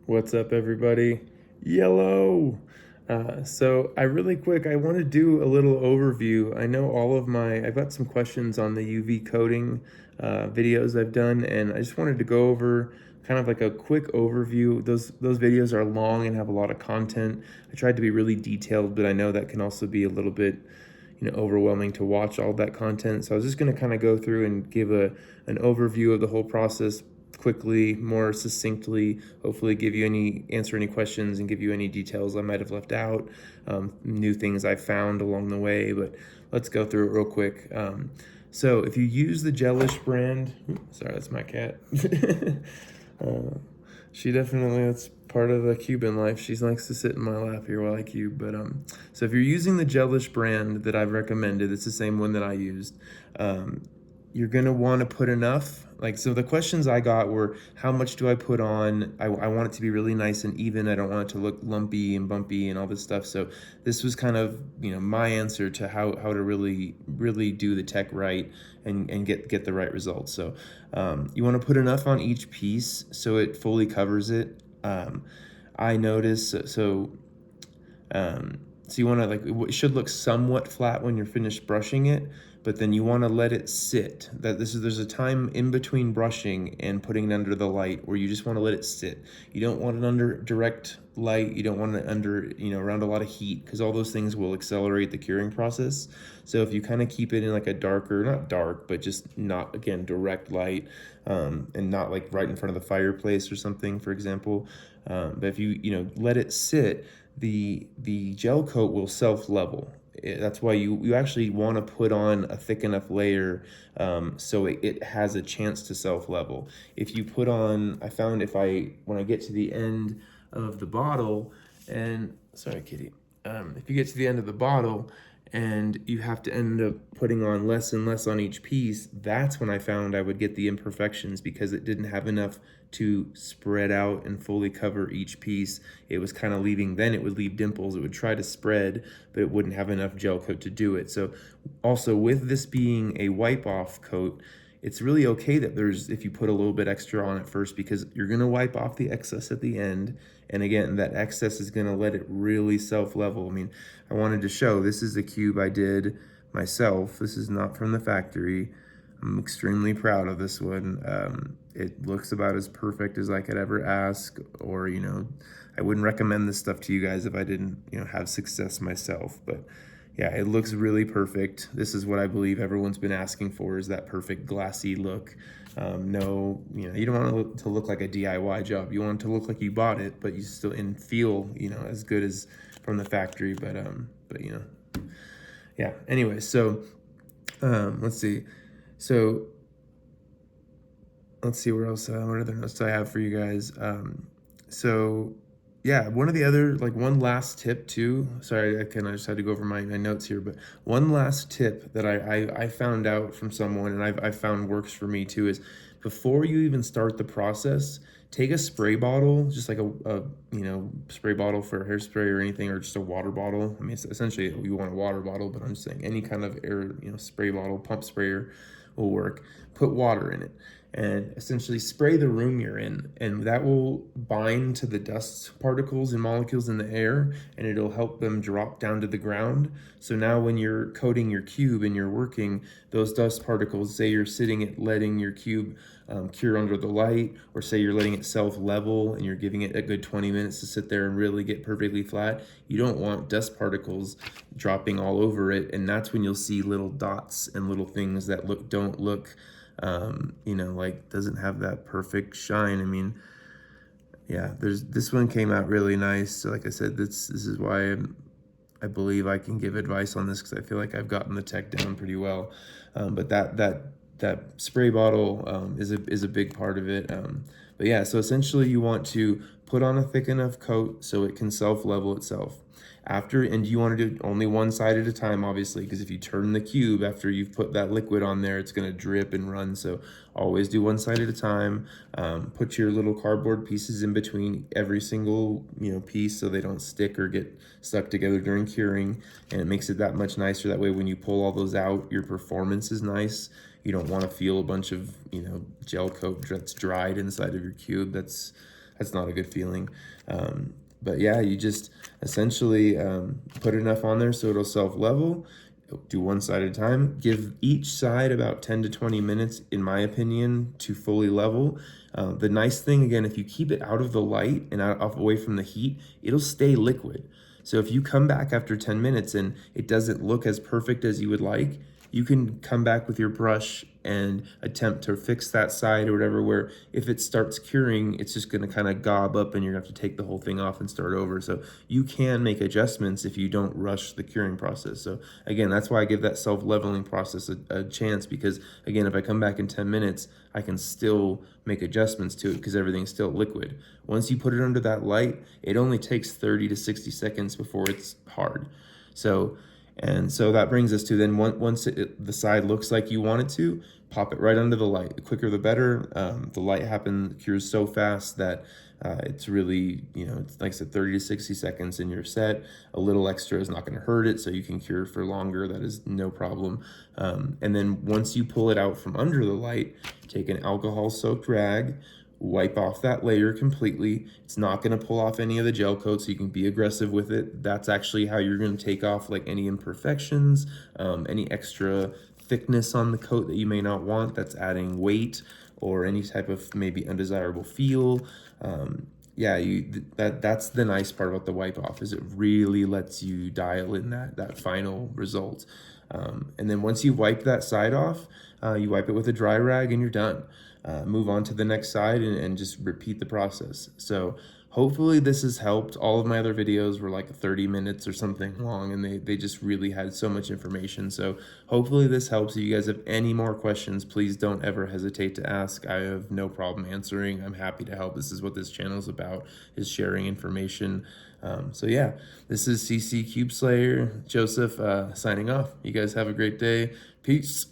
What's up, everybody? Yellow! So I want to do a little overview. I know I've got some questions on the UV coating videos I've done, and I just wanted to go over kind of like a quick overview. Those videos are long and have a lot of content. I tried to be really detailed, but I know that can also be a little bit overwhelming to watch all that content. So I was just going to kind of go through and give an overview of the whole process quickly, more succinctly, hopefully answer any questions and give you any details I might have left out, new things I found along the way. But let's go through it real quick. So if you use the Gelish brand, sorry, that's my cat. She definitely, that's part of the Cuban life. She likes to sit in my lap here while I cube. But so if you're using the Gelish brand that I've recommended, it's the same one that I used. You're gonna want to put enough. So the questions I got were, how much do I put on? I want it to be really nice and even. I don't want it to look lumpy and bumpy and all this stuff. So this was kind of my answer to how to really do the tech right and get the right results. So you want to put enough on each piece so it fully covers it. I noticed so you want to it should look somewhat flat when you're finished brushing it, but then you want to let it sit. There's a time in between brushing and putting it under the light where you just want to let it sit. You don't want it under direct light. You don't want it under around a lot of heat, because all those things will accelerate the curing process. So if you kind of keep it in like a darker, not dark, but just not, again, direct light, and not like right in front of the fireplace or something, for example. But if you let it sit, the gel coat will self-level. That's why you actually want to put on a thick enough layer so it has a chance to self-level. If you put on, I found when I get to the end of the bottle, and sorry, kitty, if you get to the end of the bottle and you have to end up putting on less and less on each piece, that's when I found I would get the imperfections, because it didn't have enough to spread out and fully cover each piece. It was kind of then it would leave dimples. It would try to spread, but it wouldn't have enough gel coat to do it. So also, with this being a wipe off coat, it's really okay that if you put a little bit extra on it first, because you're going to wipe off the excess at the end. And again, that excess is going to let it really self-level. I mean, I wanted to show, this is a cube I did myself. This is not from the factory. I'm extremely proud of this one. It looks about as perfect as I could ever ask, or, I wouldn't recommend this stuff to you guys if I didn't, have success myself. But yeah, it looks really perfect. This is what I believe everyone's been asking for, is that perfect glassy look. No, you don't want it to look like a DIY job. You want it to look like you bought it, but you still feel, as good as from the factory. But yeah. Anyway, so let's see. So let's see what other notes I have for you guys. So yeah, one last tip too. Sorry, I just had to go over my notes here, but one last tip that I found out from someone, and I found works for me too, is before you even start the process, take a spray bottle, just like a spray bottle for hairspray or anything, or just a water bottle. I mean, essentially you want a water bottle, but I'm just saying any kind of air, spray bottle, pump sprayer will work. Put water in it and essentially spray the room you're in, and that will bind to the dust particles and molecules in the air, and it'll help them drop down to the ground. So now when you're coating your cube and you're working, those dust particles, say you're letting your cube cure under the light, or say you're letting it self-level and you're giving it a good 20 minutes to sit there and really get perfectly flat, you don't want dust particles dropping all over it, and that's when you'll see little dots and little things that don't look doesn't have that perfect shine. I mean, yeah, this one came out really nice. So like I said, this is why I believe I can give advice on this, because I feel like I've gotten the tech down pretty well. But that spray bottle is a big part of it. But yeah, so essentially you want to put on a thick enough coat so it can self-level itself. And you want to do only one side at a time, obviously, because if you turn the cube after you've put that liquid on there, it's going to drip and run. So always do one side at a time. Put your little cardboard pieces in between every single piece, so they don't stick or get stuck together during curing, and it makes it that much nicer. That way, when you pull all those out, your performance is nice. You don't want to feel a bunch of gel coat that's dried inside of your cube. that's not a good feeling. But yeah, you just essentially put enough on there so it'll self-level. Do one side at a time. Give each side about 10 to 20 minutes, in my opinion, to fully level. The nice thing, again, if you keep it out of the light and away from the heat, it'll stay liquid. So if you come back after 10 minutes and it doesn't look as perfect as you would like, you can come back with your brush and attempt to fix that side or whatever, where if it starts curing, it's just gonna kind of gob up and you're gonna have to take the whole thing off and start over. So you can make adjustments if you don't rush the curing process. So again, that's why I give that self-leveling process a chance, because again, if I come back in 10 minutes, I can still make adjustments to it because everything's still liquid. Once you put it under that light, it only takes 30 to 60 seconds before it's hard. So that brings us to then once the side looks like you want it to, pop it right under the light. The quicker the better. The light cures so fast that it's really, it's like I said, 30 to 60 seconds and you're set. A little extra is not going to hurt it, so you can cure for longer. That is no problem. And then once you pull it out from under the light, take an alcohol-soaked rag, wipe off that layer completely. It's not going to pull off any of the gel coat, so you can be aggressive with it. That's actually how you're going to take off like any imperfections, any extra thickness on the coat that you may not want that's adding weight or any type of maybe undesirable feel. Yeah, that's the nice part about the wipe off, is it really lets you dial in that final result. And then once you wipe that side off, you wipe it with a dry rag and you're done. Move on to the next side and just repeat the process. So hopefully this has helped. All of my other videos were like 30 minutes or something long, and they just really had so much information. So hopefully this helps. If you guys have any more questions, please don't ever hesitate to ask. I have no problem answering. I'm happy to help. This is what this channel is about, is sharing information. So yeah, this is CC Cube Slayer, Joseph, signing off. You guys have a great day. Peace.